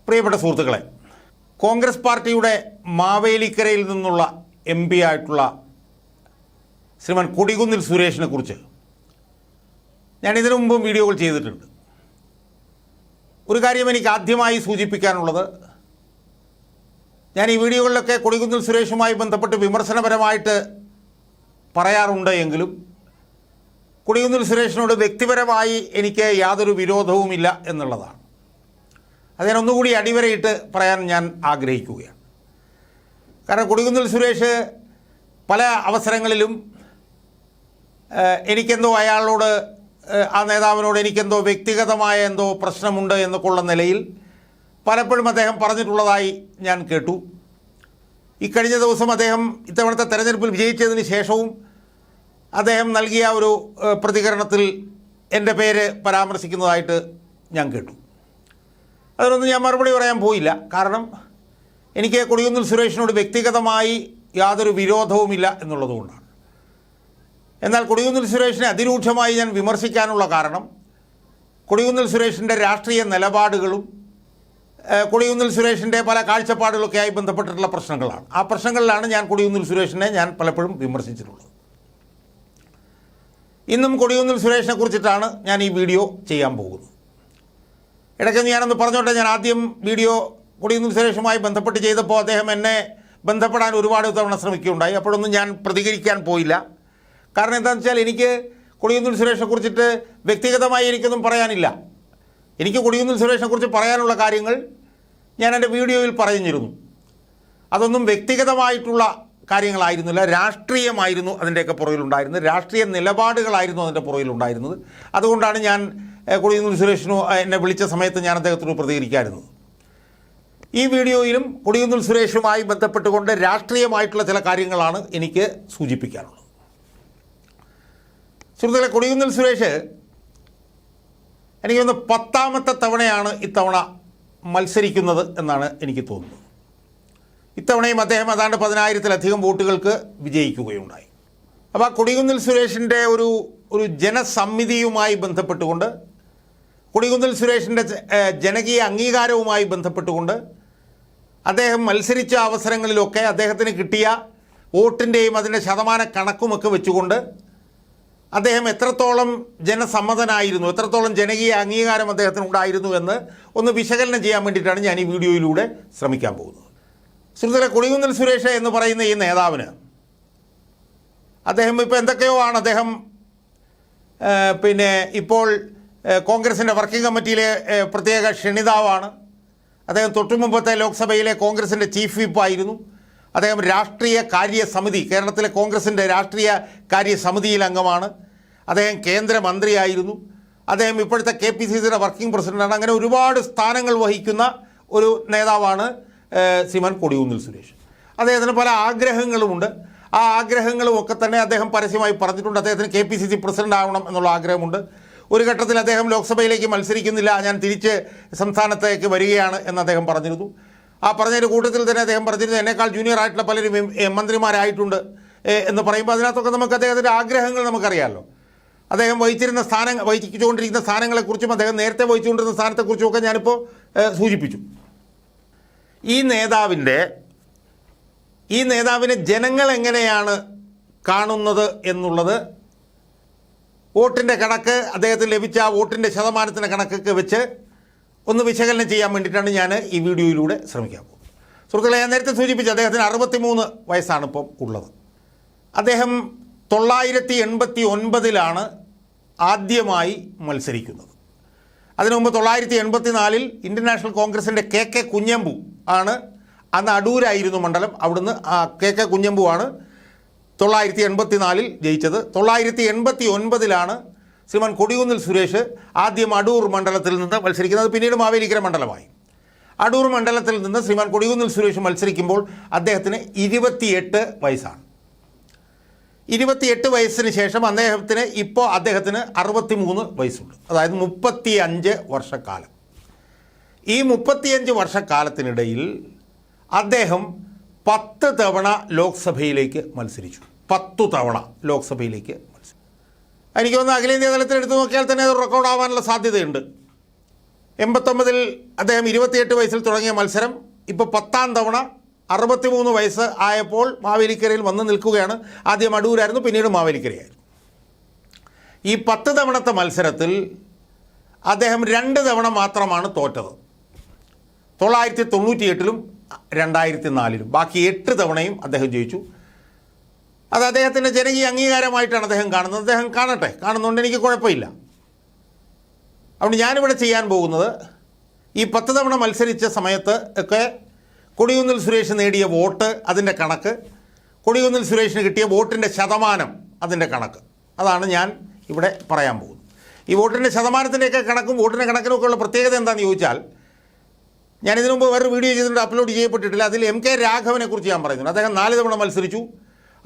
പ്രിയപ്പെട്ട സുഹൃത്തുക്കളെ, കോൺഗ്രസ് പാർട്ടിയുടെ മാവേലിക്കരയിൽ നിന്നുള്ള MP ആയിട്ടുള്ള ശ്രീമാൻ കൊടികുന്നിൽ സുരേഷിനെ കുറിച്ച് ഞാൻ ഇതിനു മുമ്പും വീഡിയോകൾ ചെയ്തിട്ടുണ്ട്. ഒരു കാര്യം എനിക്ക് ആദ്യമായി സൂചിപ്പിക്കാനുള്ളത്, ഞാൻ ഈ വീഡിയോകളിലൊക്കെ കൊടികുന്നിൽ സുരേഷുമായി ബന്ധപ്പെട്ട് വിമർശനപരമായിട്ട് പറയാറുണ്ട് എങ്കിലും കൊടികുന്നിൽ സുരേഷിനോട് വ്യക്തിപരമായി എനിക്ക് യാതൊരു വിരോധവുമില്ല എന്നുള്ളതാണ്. അത് ഞാൻ ഒന്നുകൂടി അടിവരയിട്ട് പറയാൻ ഞാൻ ആഗ്രഹിക്കുകയാണ്. കാരണം കൊടികുന്നിൽ സുരേഷ് പല അവസരങ്ങളിലും എനിക്കെന്തോ അയാളോട്, ആ നേതാവിനോട് എനിക്കെന്തോ വ്യക്തിഗതമായ എന്തോ പ്രശ്നമുണ്ട് എന്നൊക്കെയുള്ള നിലയിൽ പലപ്പോഴും അദ്ദേഹം പറഞ്ഞിട്ടുള്ളതായി ഞാൻ കേട്ടു. ഇക്കഴിഞ്ഞ ദിവസം അദ്ദേഹം ഇത്തവണത്തെ തെരഞ്ഞെടുപ്പിൽ വിജയിച്ചതിന് ശേഷവും അദ്ദേഹം നൽകിയ ഒരു പ്രതികരണത്തിൽ എൻ്റെ പേര് പരാമർശിക്കുന്നതായിട്ട് ഞാൻ കേട്ടു. അതിനൊന്നും ഞാൻ മറുപടി പറയാൻ പോയില്ല. കാരണം എനിക്ക് കൊടികുന്നിൽ സുരേഷിനോട് വ്യക്തിഗതമായി യാതൊരു വിരോധവുമില്ല എന്നുള്ളതുകൊണ്ടാണ്. എന്നാൽ കൊടികുന്നിൽ സുരേഷിനെ അതിരൂക്ഷമായി ഞാൻ വിമർശിക്കാനുള്ള കാരണം കൊടികുന്നിൽ സുരേഷിൻ്റെ രാഷ്ട്രീയ നിലപാടുകളും കൊടികുന്നിൽ സുരേഷിൻ്റെ പല കാഴ്ചപ്പാടുകളൊക്കെയായി ബന്ധപ്പെട്ടിട്ടുള്ള പ്രശ്നങ്ങളാണ്. ആ പ്രശ്നങ്ങളിലാണ് ഞാൻ കൊടികുന്നിൽ സുരേഷിനെ ഞാൻ പലപ്പോഴും വിമർശിച്ചിട്ടുള്ളത്. ഇന്നും കൊടികുന്നിൽ സുരേഷിനെ കുറിച്ചിട്ടാണ് ഞാൻ ഈ വീഡിയോ ചെയ്യാൻ പോകുന്നത്. ഇടയ്ക്ക് ഞാനൊന്ന് പറഞ്ഞോട്ടെ, ഞാൻ ആദ്യം വീഡിയോ കൊടികുന്നിൽ സുരേഷുമായി ബന്ധപ്പെട്ട് ചെയ്തപ്പോൾ അദ്ദേഹം എന്നെ ബന്ധപ്പെടാൻ ഒരുപാട് തവണ ശ്രമിക്കുകയുണ്ടായി. അപ്പോഴൊന്നും ഞാൻ പ്രതികരിക്കാൻ പോയില്ല. കാരണം എന്താണെന്ന് വെച്ചാൽ എനിക്ക് കൊടികുന്നിൽ സുരേഷിനെ കുറിച്ചിട്ട് വ്യക്തിഗതമായി എനിക്കൊന്നും പറയാനില്ല. എനിക്ക് കൊടികുന്നിൽ സുരേഷിനെ കുറിച്ച് പറയാനുള്ള കാര്യങ്ങൾ ഞാൻ എൻ്റെ വീഡിയോയിൽ പറഞ്ഞിരുന്നു. അതൊന്നും വ്യക്തിഗതമായിട്ടുള്ള കാര്യങ്ങളായിരുന്നില്ല, രാഷ്ട്രീയമായിരുന്നു അതിൻ്റെയൊക്കെ പുറകിലുണ്ടായിരുന്നത്, രാഷ്ട്രീയ നിലപാടുകളായിരുന്നു അതിൻ്റെ പുറകിലുണ്ടായിരുന്നത്. അതുകൊണ്ടാണ് ഞാൻ കൊടികുന്നിൽ സുരേഷിനു എന്നെ വിളിച്ച സമയത്ത് ഞാൻ അദ്ദേഹത്തോട് പ്രതികരിക്കാമായിരുന്നത്. ഈ വീഡിയോയിലും കൊടികുന്നിൽ സുരേഷുമായി ബന്ധപ്പെട്ടുകൊണ്ട് രാഷ്ട്രീയമായിട്ടുള്ള ചില കാര്യങ്ങളാണ് എനിക്ക് സൂചിപ്പിക്കാനുള്ളത്. സുഹൃത്തുക്കളെ, കൊടികുന്നിൽ സുരേഷ് എനിക്കൊന്ന് 10ാമത്തെ തവണയാണ് ഇത്തവണ മത്സരിക്കുന്നത് എന്നാണ് എനിക്ക് തോന്നുന്നത്. ഇത്തവണയും അദ്ദേഹം ഏതാണ്ട് 10,000-ലധികം വോട്ടുകൾക്ക് വിജയിക്കുകയുണ്ടായി. അപ്പോൾ കൊടികുന്നിൽ സുരേഷിൻ്റെ ഒരു ജനസമ്മിതിയുമായി ബന്ധപ്പെട്ടുകൊണ്ട്, കൊടികുന്നിൽ സുരേഷിൻ്റെ ജനകീയ അംഗീകാരവുമായി ബന്ധപ്പെട്ടുകൊണ്ട് അദ്ദേഹം മത്സരിച്ച അവസരങ്ങളിലൊക്കെ അദ്ദേഹത്തിന് കിട്ടിയ വോട്ടിൻ്റെയും അതിൻ്റെ ശതമാന കണക്കുമൊക്കെ വെച്ചുകൊണ്ട് അദ്ദേഹം എത്രത്തോളം ജനസമ്മതനായിരുന്നു, എത്രത്തോളം ജനകീയ അംഗീകാരം അദ്ദേഹത്തിനുണ്ടായിരുന്നു എന്ന് ഒന്ന് വിശകലനം ചെയ്യാൻ വേണ്ടിയിട്ടാണ് ഞാൻ ഈ വീഡിയോയിലൂടെ ശ്രമിക്കാൻ പോകുന്നത്. സുഹൃത്തുക്കളെ, കൊടികുന്നിൽ സുരേഷ് എന്ന് പറയുന്ന ഈ നേതാവിന് അദ്ദേഹം ഇപ്പോൾ എന്തൊക്കെയോ ആണ്. അദ്ദേഹം ഇപ്പോൾ കോൺഗ്രസിൻ്റെ വർക്കിംഗ് കമ്മിറ്റിയിലെ പ്രത്യേക ക്ഷണിതാവാണ്. അദ്ദേഹം തൊട്ടുമുമ്പത്തെ ലോക്സഭയിലെ കോൺഗ്രസിൻ്റെ ചീഫ് വിപ്പായിരുന്നു. അദ്ദേഹം രാഷ്ട്രീയ കാര്യസമിതി, കേരളത്തിലെ കോൺഗ്രസിൻ്റെ രാഷ്ട്രീയ കാര്യസമിതിയിൽ അംഗമാണ്. അദ്ദേഹം കേന്ദ്രമന്ത്രിയായിരുന്നു. അദ്ദേഹം ഇപ്പോഴത്തെ KPCCയുടെ വർക്കിംഗ് പ്രസിഡൻ്റാണ്. അങ്ങനെ ഒരുപാട് സ്ഥാനങ്ങൾ വഹിക്കുന്ന ഒരു നേതാവാണ് ശ്രീമാൻ കൊടികുന്നിൽ സുരേഷ്. അദ്ദേഹത്തിന് പല ആഗ്രഹങ്ങളുമുണ്ട്. ആ ആഗ്രഹങ്ങളും ഒക്കെ തന്നെ അദ്ദേഹം പരസ്യമായി പറഞ്ഞിട്ടുണ്ട്. അദ്ദേഹത്തിന് KPCC പ്രസിഡൻ്റ് ആവണം എന്നുള്ള ആഗ്രഹമുണ്ട്. ഒരു ഘട്ടത്തിൽ അദ്ദേഹം ലോക്സഭയിലേക്ക് മത്സരിക്കുന്നില്ല, ഞാൻ തിരിച്ച് സംസ്ഥാനത്തേക്ക് വരികയാണ് എന്ന് അദ്ദേഹം പറഞ്ഞിരുന്നു. ആ പറഞ്ഞതിൻ്റെ കൂട്ടത്തിൽ തന്നെ അദ്ദേഹം പറഞ്ഞിരുന്നു എന്നേക്കാൾ ജൂനിയർ ആയിട്ടുള്ള പലരും മന്ത്രിമാരായിട്ടുണ്ട് എന്ന് പറയുമ്പോൾ അതിനകത്തൊക്കെ നമുക്ക് അദ്ദേഹത്തിൻ്റെ ആഗ്രഹങ്ങൾ നമുക്കറിയാമല്ലോ. അദ്ദേഹം വഹിച്ചുകൊണ്ടിരിക്കുന്ന സ്ഥാനങ്ങളെക്കുറിച്ചും അദ്ദേഹം നേരത്തെ വഹിച്ചുകൊണ്ടിരുന്ന സ്ഥാനത്തെക്കുറിച്ചുമൊക്കെ ഞാനിപ്പോൾ സൂചിപ്പിച്ചു. ഈ നേതാവിനെ ജനങ്ങൾ എങ്ങനെയാണ് കാണുന്നത് എന്നുള്ളത് വോട്ടിൻ്റെ കണക്ക്, അദ്ദേഹത്തിന് ലഭിച്ച ആ വോട്ടിൻ്റെ ശതമാനത്തിൻ്റെ കണക്കൊക്കെ വെച്ച് ഒന്ന് വിശകലനം ചെയ്യാൻ വേണ്ടിയിട്ടാണ് ഞാൻ ഈ വീഡിയോയിലൂടെ ശ്രമിക്കാൻ പോകുന്നത്. സുഹൃത്തുക്കളെ, ഞാൻ നേരത്തെ സൂചിപ്പിച്ചു അദ്ദേഹത്തിന് 63 വയസ്സാണ് ഇപ്പം ഉള്ളത്. അദ്ദേഹം 989 ആദ്യമായി മത്സരിക്കുന്നത്. അതിനു മുമ്പ് 984 ഇന്ത്യൻ നാഷണൽ കോൺഗ്രസിൻ്റെ KK കുഞ്ഞമ്പു ആണ്, അന്ന് അടൂരായിരുന്നു മണ്ഡലം. അവിടുന്ന് KK കുഞ്ഞമ്പു ആണ് 984 ജയിച്ചത്. 989 ശ്രീമാൻ കൊടികുന്നിൽ സുരേഷ് ആദ്യം അടൂർ മണ്ഡലത്തിൽ നിന്ന് മത്സരിക്കുന്നത്. പിന്നീട് മാവേലിക്കര മണ്ഡലമായി. അടൂർ മണ്ഡലത്തിൽ നിന്ന് ശ്രീമാൻ കൊടികുന്നിൽ സുരേഷ് മത്സരിക്കുമ്പോൾ അദ്ദേഹത്തിന് 28 വയസ്സാണ്. 28 വയസ്സിന് ശേഷം അദ്ദേഹത്തിന് 63 വയസ്സുണ്ട്. അതായത് 35 വർഷക്കാലം. ഈ 35 വർഷക്കാലത്തിനിടയിൽ അദ്ദേഹം 10 തവണ ലോക്സഭയിലേക്ക് മത്സരിച്ചു. 10 തവണ ലോക്സഭയിലേക്ക് മത്സരിച്ചു. എനിക്ക് തോന്നുന്നു അഖിലേന്ത്യാ തലത്തിൽ എടുത്തു നോക്കിയാൽ തന്നെ അത് റെക്കോർഡാവാനുള്ള സാധ്യതയുണ്ട്. 89 അദ്ദേഹം 28 വയസ്സിൽ തുടങ്ങിയ മത്സരം ഇപ്പോൾ 10ാം തവണ 63 വയസ്സ് ആയപ്പോൾ മാവേലിക്കരയിൽ വന്ന് നിൽക്കുകയാണ്. ആദ്യം അടൂരായിരുന്നു, പിന്നീട് മാവേലിക്കരയായിരുന്നു. ഈ 10 തവണത്തെ മത്സരത്തിൽ അദ്ദേഹം 2 തവണ മാത്രമാണ് തോറ്റത്. 1998-ലും 2004-ലും. ബാക്കി 8 തവണയും അദ്ദേഹം ജയിച്ചു. അത് അദ്ദേഹത്തിൻ്റെ ജനകീയ അംഗീകാരമായിട്ടാണ് അദ്ദേഹം കാണുന്നത്. അദ്ദേഹം കാണട്ടെ, കാണുന്നുണ്ട്, എനിക്ക് കുഴപ്പമില്ല. അതുകൊണ്ട് ഞാനിവിടെ ചെയ്യാൻ പോകുന്നത് ഈ 10 തവണ മത്സരിച്ച സമയത്ത് ഒക്കെ കൊടിക്കുന്നിൽ സുരേഷ് നേടിയ വോട്ട്, അതിൻ്റെ കണക്ക്, കൊടിക്കുന്നിൽ സുരേഷിന് കിട്ടിയ വോട്ടിൻ്റെ ശതമാനം, അതിൻ്റെ കണക്ക്, അതാണ് ഞാൻ ഇവിടെ പറയാൻ പോകുന്നത്. ഈ വോട്ടിൻ്റെ ശതമാനത്തിൻ്റെയൊക്കെ കണക്കും വോട്ടിൻ്റെ കണക്കിനൊക്കെ ഉള്ള പ്രത്യേകത എന്താണെന്ന് ചോദിച്ചാൽ, ഞാനിതിനു മുമ്പ് വേറൊരു വീഡിയോ ചെയ്തിട്ട് അപ്ലോഡ് ചെയ്യപ്പെട്ടിട്ടില്ല. അതിൽ എം കെ രാഘവനെ കുറിച്ച് ഞാൻ പറയുന്നുണ്ട്. അദ്ദേഹം 4 തവണ മത്സരിച്ചു.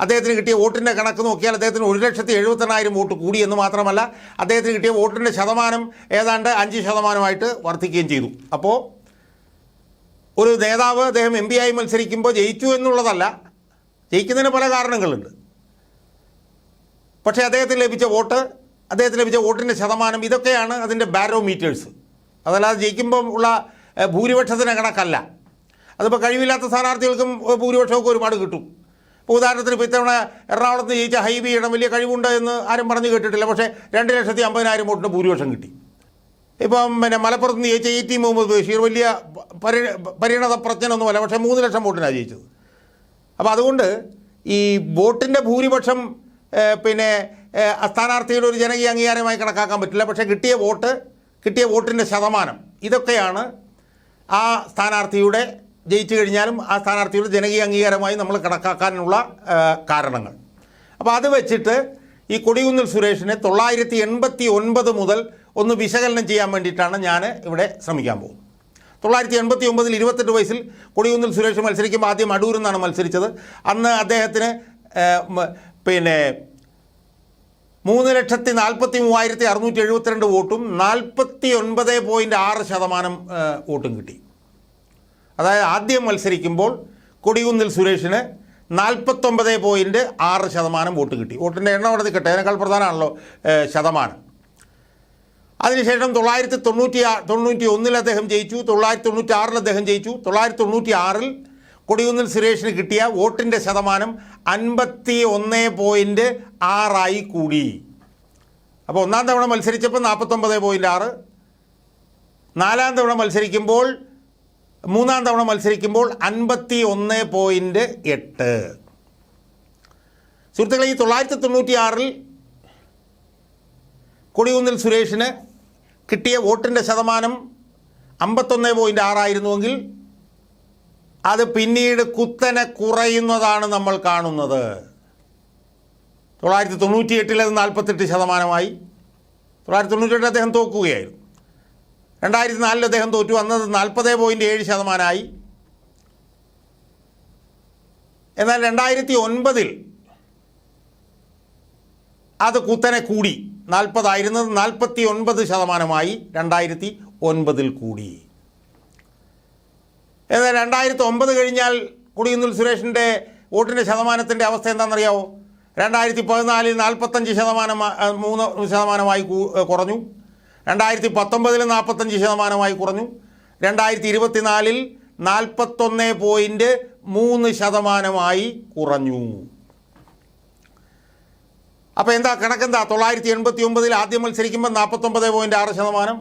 അദ്ദേഹത്തിന് കിട്ടിയ വോട്ടിൻ്റെ കണക്ക് നോക്കിയാൽ അദ്ദേഹത്തിന് 1,78,000 വോട്ട് കൂടി എന്ന് മാത്രമല്ല, അദ്ദേഹത്തിന് കിട്ടിയ വോട്ടിൻ്റെ ശതമാനം ഏതാണ്ട് 5% വർദ്ധിക്കുകയും ചെയ്തു. അപ്പോൾ ഒരു നേതാവ് അദ്ദേഹം MP ആയി മത്സരിക്കുമ്പോൾ ജയിച്ചു എന്നുള്ളതല്ല, ജയിക്കുന്നതിന് പല കാരണങ്ങളുണ്ട്. പക്ഷേ അദ്ദേഹത്തിന് ലഭിച്ച വോട്ട്, അദ്ദേഹത്തിന് ലഭിച്ച വോട്ടിൻ്റെ ശതമാനം, ഇതൊക്കെയാണ് അതിൻ്റെ ബാരോമീറ്റേഴ്സ്. അതല്ലാതെ ജയിക്കുമ്പം ഉള്ള ഭൂരിപക്ഷത്തിന് കണക്കല്ല. അതിപ്പോൾ കഴിവില്ലാത്ത സ്ഥാനാർത്ഥികൾക്കും ഭൂരിപക്ഷമൊക്കെ ഒരുപാട് കിട്ടും. ഇപ്പോൾ ഉദാഹരണത്തിന് ഇപ്പോൾ ഇത്തവണ എറണാകുളത്ത് ജയിച്ച ഹൈബിയുടെ വലിയ കഴിവുണ്ട് എന്ന് ആരും പറഞ്ഞു കേട്ടിട്ടില്ല. പക്ഷേ 2,50,000 വോട്ടിന് ഭൂരിപക്ഷം കിട്ടി. ഇപ്പം മലപ്പുറത്ത് നിന്ന് ജയിച്ച E.T. മുഹമ്മദ് ബഷീർ വലിയ പരിണത പ്രജ്ഞനൊന്നുമല്ല, പക്ഷേ 3 ലക്ഷം വോട്ടിനാണ് ജയിച്ചത്. അപ്പോൾ അതുകൊണ്ട് ഈ വോട്ടിൻ്റെ ഭൂരിപക്ഷം സ്ഥാനാർത്ഥിയുടെ ഒരു ജനകീയ അംഗീകാരമായി കണക്കാക്കാൻ പറ്റില്ല. പക്ഷേ കിട്ടിയ വോട്ടിൻ്റെ ശതമാനം, ഇതൊക്കെയാണ് ആ സ്ഥാനാർത്ഥിയുടെ, ജയിച്ചു കഴിഞ്ഞാലും ആ സ്ഥാനാർത്ഥിയുടെ ജനകീയ അംഗീകാരമായി നമ്മൾ കണക്കാക്കാനുള്ള കാരണങ്ങൾ. അപ്പോൾ അത് വെച്ചിട്ട് ഈ കൊടിക്കുന്നിൽ സുരേഷിനെ 989 മുതൽ ഒന്ന് വിശകലനം ചെയ്യാൻ വേണ്ടിയിട്ടാണ് ഞാൻ ഇവിടെ ശ്രമിക്കാൻ പോകുന്നത്. 1989 28 വയസ്സിൽ കൊടിക്കുന്നിൽ സുരേഷ് മത്സരിക്കുമ്പോൾ ആദ്യം അടൂരിൽ നിന്നാണ് മത്സരിച്ചത്. അന്ന് അദ്ദേഹത്തിന് 3,43,672 വോട്ടും 49.6% വോട്ടും കിട്ടി. അതായത് ആദ്യം മത്സരിക്കുമ്പോൾ കൊടിക്കുന്നിൽ സുരേഷിന് 49.6% വോട്ട് കിട്ടി. വോട്ടിൻ്റെ എണ്ണം അവിടെ നിൽക്കട്ടെ, അതിനേക്കാൾ പ്രധാനമാണല്ലോ ശതമാനം. അതിനുശേഷം 1991 അദ്ദേഹം ജയിച്ചു, 1996 അദ്ദേഹം ജയിച്ചു. 1996 കൊടിക്കുന്നിൽ സുരേഷിന് കിട്ടിയ വോട്ടിൻ്റെ ശതമാനം 51.6 കൂടി. അപ്പോൾ 1ാം തവണ മത്സരിച്ചപ്പോൾ 49.6, 4ാം തവണ മത്സരിക്കുമ്പോൾ 3ാം തവണ മത്സരിക്കുമ്പോൾ 51.8. സുഹൃത്തുക്കളെ, ഈ 1996 കൊടിക്കുന്നിൽ സുരേഷിന് കിട്ടിയ വോട്ടിൻ്റെ ശതമാനം 51.6 ആയിരുന്നുവെങ്കിൽ അത് പിന്നീട് കുത്തനെ കുറയുന്നതാണ് നമ്മൾ കാണുന്നത്. 1998 അത് 48%. 1998 അദ്ദേഹം തോക്കുകയായിരുന്നു. 2004 അദ്ദേഹം തോറ്റു, അന്നത് 40.7%. എന്നാൽ 2009 അത് കുത്തനെ കൂടി. 40 ആയിരുന്നത് 49% 2009 കൂടി. എന്നാൽ 2009 കഴിഞ്ഞാൽ കൊടിക്കുന്നിൽ സുരേഷിൻ്റെ വോട്ടിൻ്റെ ശതമാനത്തിൻ്റെ അവസ്ഥ എന്താണെന്നറിയാമോ? 2014 3% കുറഞ്ഞു. 2019 45% കുറഞ്ഞു. 2024 41.3% കുറഞ്ഞു. അപ്പോൾ എന്താ കണക്കെന്താ? 1989 ആദ്യം മത്സരിക്കുമ്പോൾ 49.6%.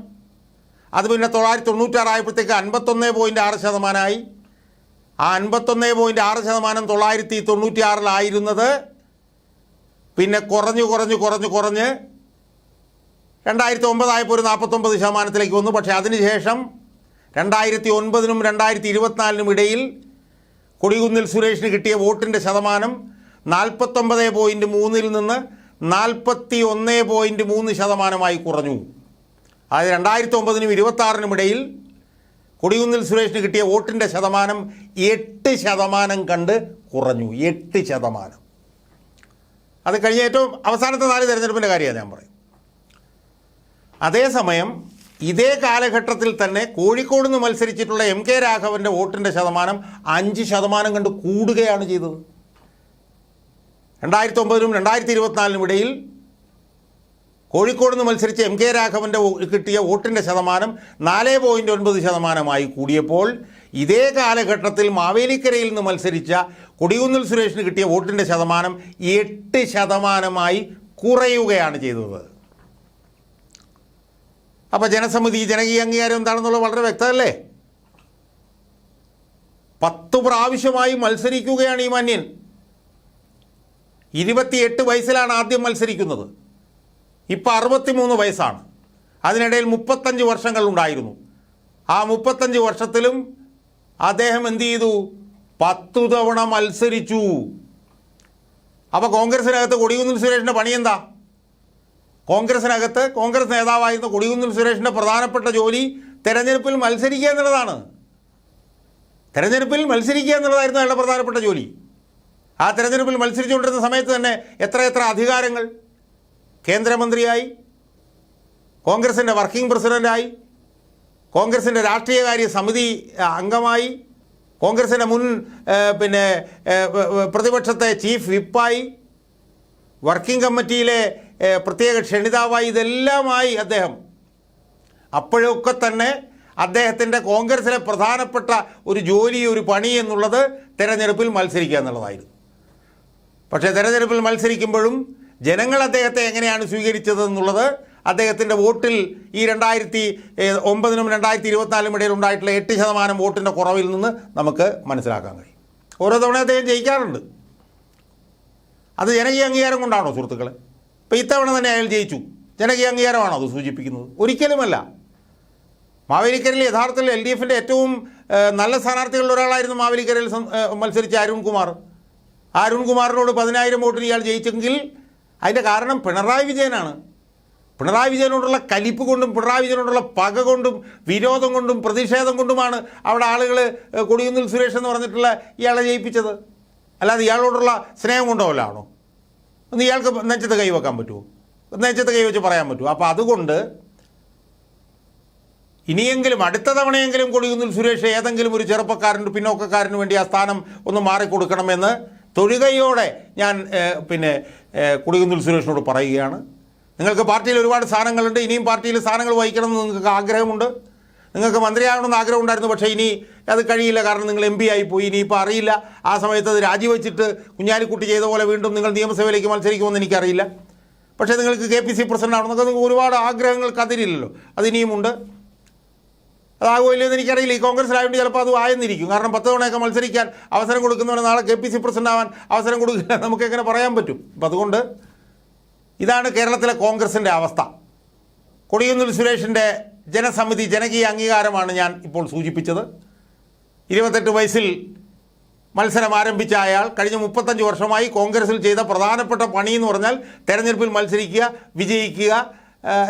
അത് പിന്നെ 1996 ആയപ്പോഴത്തേക്ക് 51.6%. ആ 51.6% 1996 പിന്നെ കുറഞ്ഞ് 2009 ആയപ്പോൾ ഒരു 49% വന്നു. പക്ഷേ അതിനുശേഷം 2009-നും 2024-നും ഇടയിൽ കൊടിക്കുന്നിൽ സുരേഷിന് കിട്ടിയ വോട്ടിൻ്റെ ശതമാനം 49.3 നിന്ന് 41.3% കുറഞ്ഞു. അതായത് 2009-നും 2026-നും ഇടയിൽ കൊടിക്കുന്നിൽ സുരേഷിന് കിട്ടിയ വോട്ടിൻ്റെ ശതമാനം 8% കണ്ട് കുറഞ്ഞു. 8%. അത് കഴിഞ്ഞ ഏറ്റവും അവസാനത്തെ 4 തെരഞ്ഞെടുപ്പിൻ്റെ കാര്യമാണ് ഞാൻ പറയും. അതേസമയം ഇതേ കാലഘട്ടത്തിൽ തന്നെ കോഴിക്കോട് നിന്ന് മത്സരിച്ചിട്ടുള്ള MK രാഘവൻ്റെ വോട്ടിൻ്റെ ശതമാനം 5% കണ്ട് കൂടുകയാണ് ചെയ്തത്. 2009-നും 2024-നും ഇടയിൽ കോഴിക്കോട് നിന്ന് മത്സരിച്ച എം കെ രാഘവൻ്റെ കിട്ടിയ വോട്ടിൻ്റെ ശതമാനം 4.9% കൂടിയപ്പോൾ ഇതേ കാലഘട്ടത്തിൽ മാവേലിക്കരയിൽ നിന്ന് മത്സരിച്ച കൊടികുന്നിൽ സുരേഷിന് കിട്ടിയ വോട്ടിൻ്റെ ശതമാനം 8% കുറയുകയാണ് ചെയ്തത്. അപ്പോൾ ജനസമിതി ജനകീയ അംഗീകാരം എന്താണെന്നുള്ളത് വളരെ വ്യക്തമല്ലേ? 10 പ്രാവശ്യമായി മത്സരിക്കുകയാണ് ഈ മാന്യൻ. 28 വയസ്സിലാണ് ആദ്യം മത്സരിക്കുന്നത്. ഇപ്പോൾ 63 വയസ്സാണ്. അതിനിടയിൽ 35 വർഷങ്ങൾ ഉണ്ടായിരുന്നു. ആ 35 വർഷത്തിലും അദ്ദേഹം എന്ത് ചെയ്തു? 10 തവണ മത്സരിച്ചു. അപ്പോൾ കോൺഗ്രസിനകത്ത് കൊടികുന്നിൽ സുരേഷിൻ്റെ പണി എന്താ? കോൺഗ്രസിനകത്ത് കോൺഗ്രസ് നേതാവായിരുന്ന കൊടികുന്നിൽ സുരേഷിൻ്റെ പ്രധാനപ്പെട്ട ജോലി തെരഞ്ഞെടുപ്പിൽ മത്സരിക്കുക എന്നുള്ളതാണ്. തെരഞ്ഞെടുപ്പിൽ മത്സരിക്കുക എന്നുള്ളതായിരുന്നു അയാളുടെ പ്രധാനപ്പെട്ട ജോലി. ആ തെരഞ്ഞെടുപ്പിൽ മത്സരിച്ചുകൊണ്ടിരുന്ന സമയത്ത് തന്നെ എത്ര അധികാരങ്ങൾ! കേന്ദ്രമന്ത്രിയായി, കോൺഗ്രസിൻ്റെ വർക്കിംഗ് പ്രസിഡൻ്റായി, കോൺഗ്രസിൻ്റെ രാഷ്ട്രീയകാര്യ സമിതി അംഗമായി, കോൺഗ്രസിൻ്റെ മുൻ പ്രതിപക്ഷത്തെ ചീഫ് വിപ്പായി, വർക്കിംഗ് കമ്മിറ്റിയിലെ പ്രത്യേക ക്ഷണിതാവായി, ഇതെല്ലാമായി അദ്ദേഹം. അപ്പോഴൊക്കെ തന്നെ അദ്ദേഹത്തിൻ്റെ കോൺഗ്രസിലെ പ്രധാനപ്പെട്ട ഒരു ജോലി, ഒരു പണി എന്നുള്ളത് തെരഞ്ഞെടുപ്പിൽ മത്സരിക്കുക എന്നുള്ളതായിരുന്നു. പക്ഷേ തെരഞ്ഞെടുപ്പിൽ മത്സരിക്കുമ്പോഴും ജനങ്ങൾ അദ്ദേഹത്തെ എങ്ങനെയാണ് സ്വീകരിച്ചതെന്നുള്ളത് അദ്ദേഹത്തിൻ്റെ വോട്ടിൽ ഈ 2009-നും 2024-നും ഇടയിൽ ഉണ്ടായിട്ടുള്ള 8% വോട്ടിൻ്റെ കുറവിൽ നിന്ന് നമുക്ക് മനസ്സിലാക്കാൻ കഴിയും. ഓരോ തവണ അദ്ദേഹം ജയിക്കാറുണ്ട്. അത് ജനകീയ അംഗീകാരം കൊണ്ടാണോ സുഹൃത്തുക്കളെ? ഇപ്പോൾ ഇത്തവണ തന്നെ അയാൾ ജയിച്ചു. ജനകീയ അംഗീകാരമാണോ അത് സൂചിപ്പിക്കുന്നത്? ഒരിക്കലുമല്ല. മാവേലിക്കരയിൽ യഥാർത്ഥത്തിൽ LDFൻ്റെ ഏറ്റവും നല്ല സ്ഥാനാർത്ഥികളിൽ ഒരാളായിരുന്നു മാവേലിക്കരയിൽ മത്സരിച്ച അരുൺകുമാർ. അരുൺകുമാറിനോട് 10,000 വോട്ടിന് ഇയാൾ ജയിച്ചെങ്കിൽ അതിൻ്റെ കാരണം പിണറായി വിജയനാണ്. പിണറായി വിജയനോടുള്ള കലിപ്പ് കൊണ്ടും പിണറായി വിജയനോടുള്ള പക കൊണ്ടും വിരോധം കൊണ്ടും പ്രതിഷേധം കൊണ്ടുമാണ് അവിടെ ആളുകൾ കൊടികുന്നിൽ സുരേഷ് എന്ന് പറഞ്ഞിട്ടുള്ള ഇയാളെ ജയിപ്പിച്ചത്. അല്ലാതെ ഇയാളോടുള്ള സ്നേഹം കൊണ്ടോ അല്ലാണോ? ഒന്ന് ഇയാൾക്ക് നെഞ്ചത്ത് കൈവെക്കാൻ പറ്റുമോ? നെഞ്ചത്ത് കൈവച്ച് പറയാൻ പറ്റുമോ? അപ്പോൾ അതുകൊണ്ട് ഇനിയെങ്കിലും അടുത്ത തവണയെങ്കിലും കൊടികുന്നിൽ സുരേഷ് ഏതെങ്കിലും ഒരു ചെറുപ്പക്കാരന് പിന്നോക്കക്കാരന് വേണ്ടി ആ സ്ഥാനം ഒന്ന് മാറിക്കൊടുക്കണമെന്ന് തൊഴുകയോടെ ഞാൻ കൊടികുന്നിൽ സുരേഷിനോട് പറയുകയാണ്. നിങ്ങൾക്ക് പാർട്ടിയിൽ ഒരുപാട് സ്ഥാനങ്ങളുണ്ട്. ഇനിയും പാർട്ടിയിൽ സ്ഥാനങ്ങൾ വഹിക്കണമെന്ന് നിങ്ങൾക്ക് ആഗ്രഹമുണ്ട്. നിങ്ങൾക്ക് മന്ത്രിയാകണമെന്ന് ആഗ്രഹം ഉണ്ടായിരുന്നു. പക്ഷേ ഇനി അത് കഴിയില്ല. കാരണം നിങ്ങൾ MP ആയിപ്പോയി. ഇനിയിപ്പോൾ അറിയില്ല ആ സമയത്ത് അത് രാജിവെച്ചിട്ട് കുഞ്ഞാലിക്കുട്ടി ചെയ്ത പോലെ വീണ്ടും നിങ്ങൾ നിയമസഭയിലേക്ക് മത്സരിക്കുമെന്ന് എനിക്കറിയില്ല. പക്ഷേ നിങ്ങൾക്ക് KPC പ്രസിഡന്റ് ആവണമെന്നൊക്കെ നിങ്ങൾക്ക് ഒരുപാട് ആഗ്രഹങ്ങൾക്ക് അതിരില്ലല്ലോ. അതിനിയുമുണ്ട്. അതാകുമല്ലോ എന്ന് എനിക്കറിയില്ല. ഈ കോൺഗ്രസ്സിലായതുകൊണ്ട് ചിലപ്പോൾ അത് ആയെന്നിരിക്കും. കാരണം 10 തവണയൊക്കെ മത്സരിക്കാൻ അവസരം കൊടുക്കുന്നവരെ നാളെ KPC പ്രസിഡന്റ് ആവാൻ അവസരം കൊടുക്കില്ല നമുക്കെങ്ങനെ പറയാൻ പറ്റും? അപ്പം അതുകൊണ്ട് ഇതാണ് കേരളത്തിലെ കോൺഗ്രസിൻ്റെ അവസ്ഥ. കൊടികുന്നിൽ സുരേഷിൻ്റെ ജനസമിതി ജനകീയ അംഗീകാരമാണ് ഞാൻ ഇപ്പോൾ സൂചിപ്പിച്ചത്. 28 വയസ്സിൽ മത്സരം ആരംഭിച്ച അയാൾ കഴിഞ്ഞ 35 വർഷമായി കോൺഗ്രസിൽ ചെയ്ത പ്രധാനപ്പെട്ട പണി എന്ന് പറഞ്ഞാൽ തെരഞ്ഞെടുപ്പിൽ മത്സരിക്കുക, വിജയിക്കുക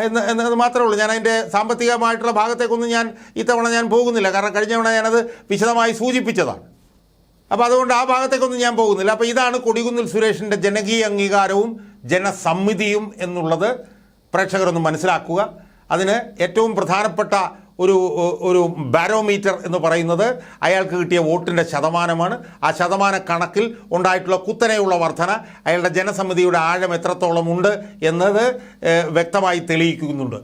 എന്നത് മാത്രമേ ഉള്ളൂ. ഞാൻ അതിൻ്റെ സാമ്പത്തികമായിട്ടുള്ള ഭാഗത്തേക്കൊന്നും ഇത്തവണ ഞാൻ പോകുന്നില്ല. കാരണം കഴിഞ്ഞ തവണ ഞാനത് വിശദമായി സൂചിപ്പിച്ചതാണ്. അപ്പോൾ അതുകൊണ്ട് ആ ഭാഗത്തേക്കൊന്നും ഞാൻ പോകുന്നില്ല. അപ്പോൾ ഇതാണ് കൊടികുന്നിൽ സുരേഷിൻ്റെ ജനകീയ അംഗീകാരവും ജനസമിതിയും എന്നുള്ളത് പ്രേക്ഷകരൊന്ന് മനസ്സിലാക്കുക. അതിന് ഏറ്റവും പ്രധാനപ്പെട്ട ഒരു ബാരോമീറ്റർ എന്ന് പറയുന്നത് അയാൾക്ക് കിട്ടിയ വോട്ടിൻ്റെ ശതമാനമാണ്. ആ ശതമാന കണക്കിൽ ഉണ്ടായിട്ടുള്ള കുത്തനെയുള്ള വർധന അയാളുടെ ജനസമിതിയുടെ ആഴം എത്രത്തോളം ഉണ്ട് എന്നത് വ്യക്തമായി തെളിയിക്കുന്നുണ്ട്.